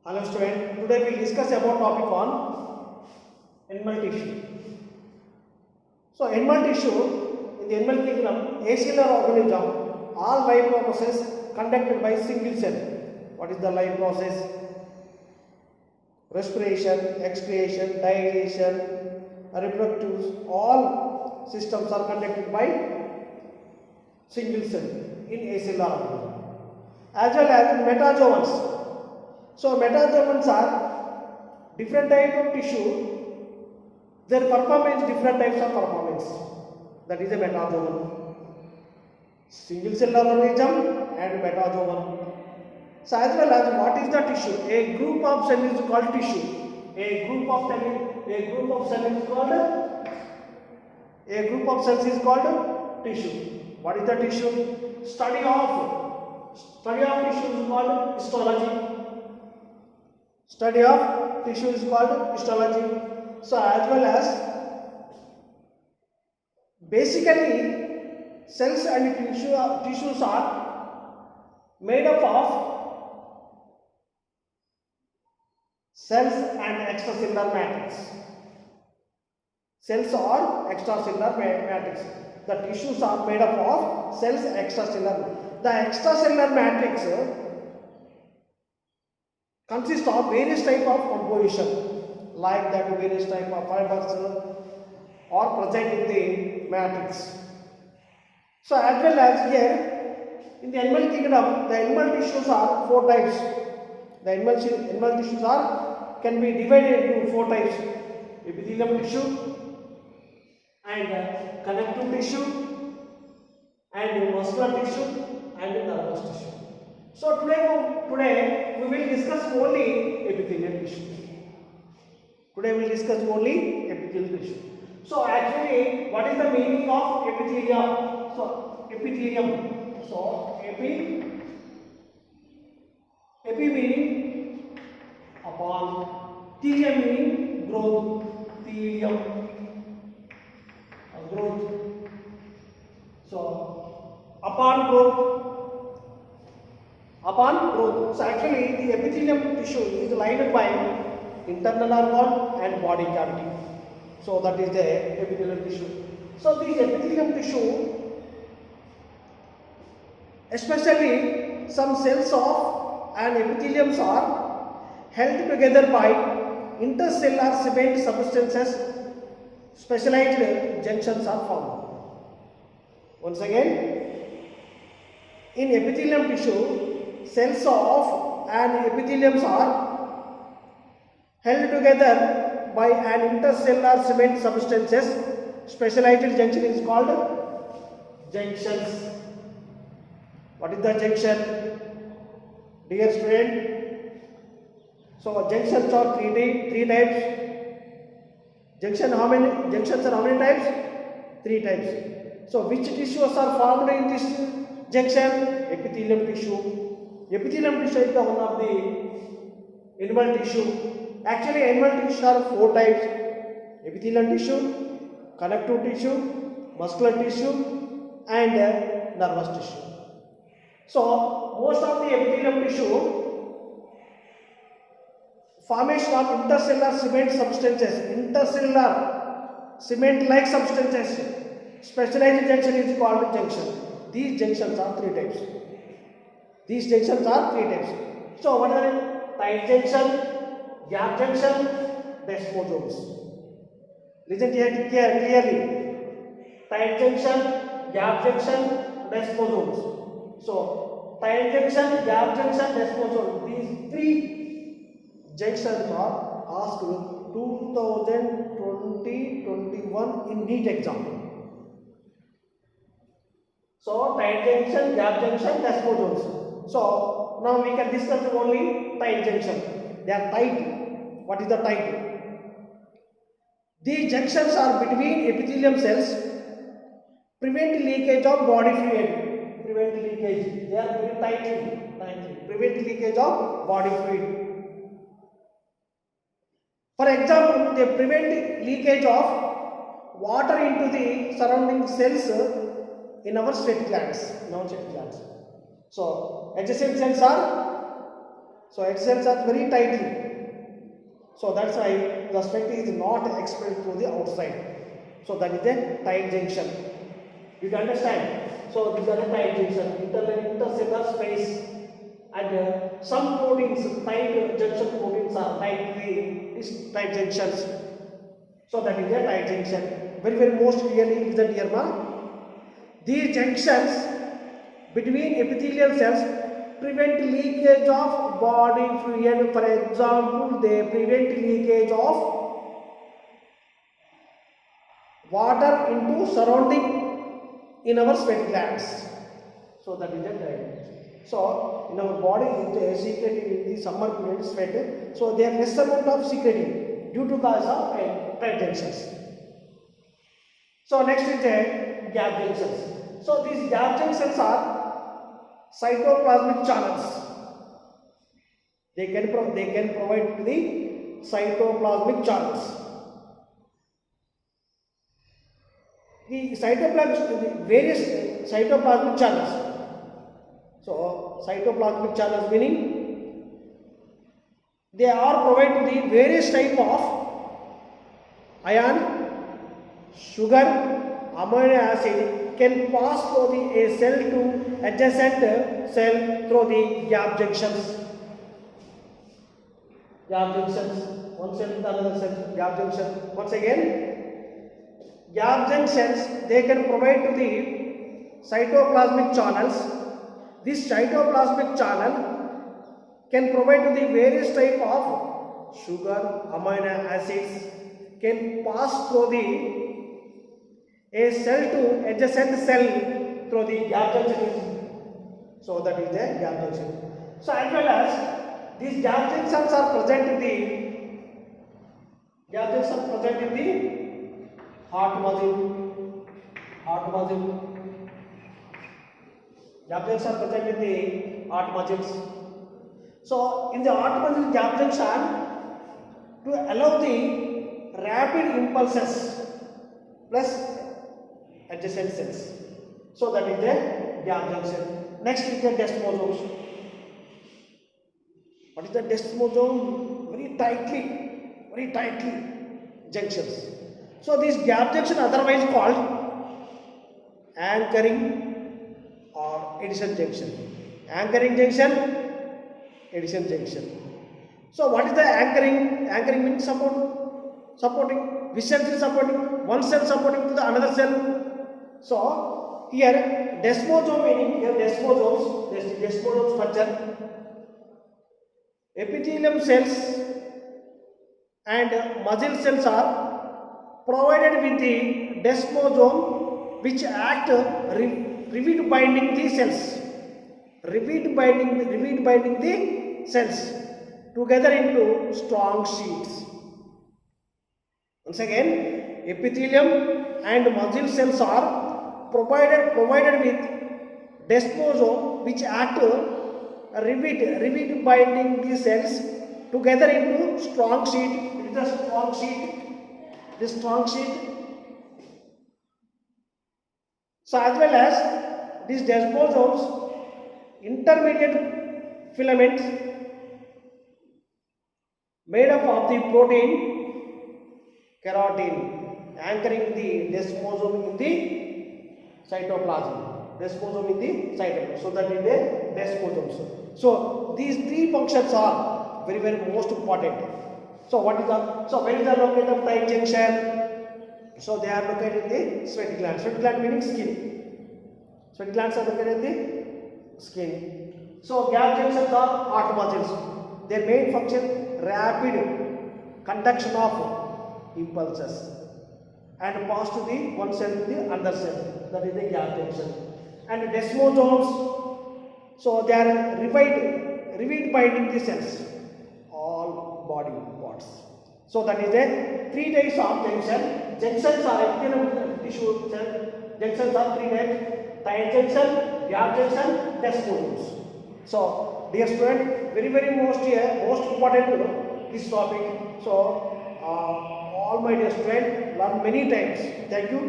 Hello student, today we will discuss about topic on animal tissue. So animal tissue, in the animal kingdom, acellular organism, all life processes conducted by single cell. What is the life process? Respiration, excretion, digestion, reproductive, all systems are conducted by single cell in acellular organism. As well as metazoans. So metazoans are different type of tissue. Their performance, different types of performance. That is a metazoan. Single cellular organism and metazoan. So as well as what is the tissue? A group of cells is called tissue. A group of cells is called tissue. What is the tissue? Study of tissue is called histology. Study of tissue is called histology. So as well as basically cells and tissues are made up of cells and extracellular matrix. Cells are extracellular matrix. The tissues are made up of cells extracellular. The extracellular matrix consists of various type of composition, like that various type of fibers are present in the matrix. So as well as here in the animal kingdom, the animal tissues are four types. The animal tissues can be divided into four types: epithelium tissue and connective tissue and muscular tissue and nervous tissue. So today we will discuss only epithelial tissue. Today we will discuss only epithelial tissue. So actually, what is the meaning of epithelium? So epithelium. So epi meaning upon, thelium meaning growth, thelium growth. So upon growth. So actually the epithelium tissue is lined by internal organ and body cavity. So that is the epithelial tissue. So this epithelium tissue, especially some cells of an epithelium are held together by intercellular cement substances. Specialized junctions are formed. Once again, in epithelium tissue, cells of an epithelium are held together by an intercellular cement substances. Specialized junction is called junctions. What is the junction? Dear student, so junctions are three types. Junctions are how many types? Three types. So which tissues are formed in this junction? Epithelium tissue. Epithelium tissue is one of the animal tissue. Actually, animal tissue are four types: epithelial tissue, connective tissue, muscular tissue, and nervous tissue. So most of the epithelium tissue formation of intercellular cement substances, intercellular cement-like substances. Specialized junction is called junction. These junctions are three types. So what are they? Tight junction, gap junction, desmosomes. Listen here clearly. Tight junction, gap junction, desmosomes. So tight junction, gap junction, desmosomes. These three junctions are asked 2020-21 in NEET exam. So tight junction, gap junction, desmosomes. So now we can discuss only tight junction. They are tight. What is the tight? These junctions are between epithelium cells, prevent leakage of body fluid. Prevent leakage. They are very tightly. Prevent leakage of body fluid. For example, they prevent leakage of water into the surrounding cells in our sweat glands. So adjacent cells are So head cells are very tightly. So that's why the sweat is not expelled through the outside. So that is a tight junction. You can understand. So these are the tight junction, intercellular space, and some proteins, tight junction proteins are tight junctions. So that is a tight junction. Very most clearly listen here, ma. These junctions between epithelial cells prevent leakage of body fluid. For example, they prevent leakage of water into surrounding in our sweat glands. So that is a tight. So in our body, it secreting in the summer period sweat. So there are less amount of secreting due to cause of tight junctions. So next is the gap junctions. So these gap junctions are cytoplasmic channels. They can provide the cytoplasmic channels. The various cytoplasmic channels. So cytoplasmic channels meaning they are provided the various type of ion, sugar, amino acid can pass through a cell to adjacent cell through the gap junctions. Gap junctions, one cell with another cell, gap junction. Once again, gap junctions they can provide to the cytoplasmic channels. This cytoplasmic channel can provide to the various type of sugar, amino acids can pass through a cell to adjacent cell through the gap junction. So that is the gap junction. So as well as these gap junctions are present in the heart muscle. Gap junctions are present in the heart muscles. So in the heart muscle gap junction to allow the rapid impulses plus adjacent cells. So that is the gap junction. Next is the desmosomes. What is the desmosome? Very tightly junctions. So these gap junction otherwise called anchoring or adhesion junction. Anchoring junction, adhesion junction. So what is the anchoring? Anchoring means supporting. Which cell is supporting? One cell supporting to the another cell. So here desmosome meaning here desmosome structure. Epithelium cells and muscle cells are provided with the desmosome which act rivet binding the cells. Rivet binding the cells together into strong sheets. Once again, epithelium and muscle cells are provided with desmosome which act rivet binding the cells together into strong sheet. It is a strong sheet. This strong sheet. So as well as these desmosomes, intermediate filaments made up of the protein keratin anchoring the desmosome in the cytoplasm. So that is the desmosomes. So these three functions are very most important. So what is where is the located of tight junction? So they are located in the sweat gland. Sweat gland meaning skin. Sweat glands are located in the skin. So gap junctions are heart muscles. Their main function rapid conduction of impulses and pass to the one cell to the another cell. That is the gap junction. And desmosomes, so they are rivet binding the cells, all body parts. So that is the three types of junction. Junctions are epithelial tissue cell. Junctions are three types: tight junction, gap junction, desmosomes. So dear student, very most important this topic. So all my dear students, learn many times. Thank you.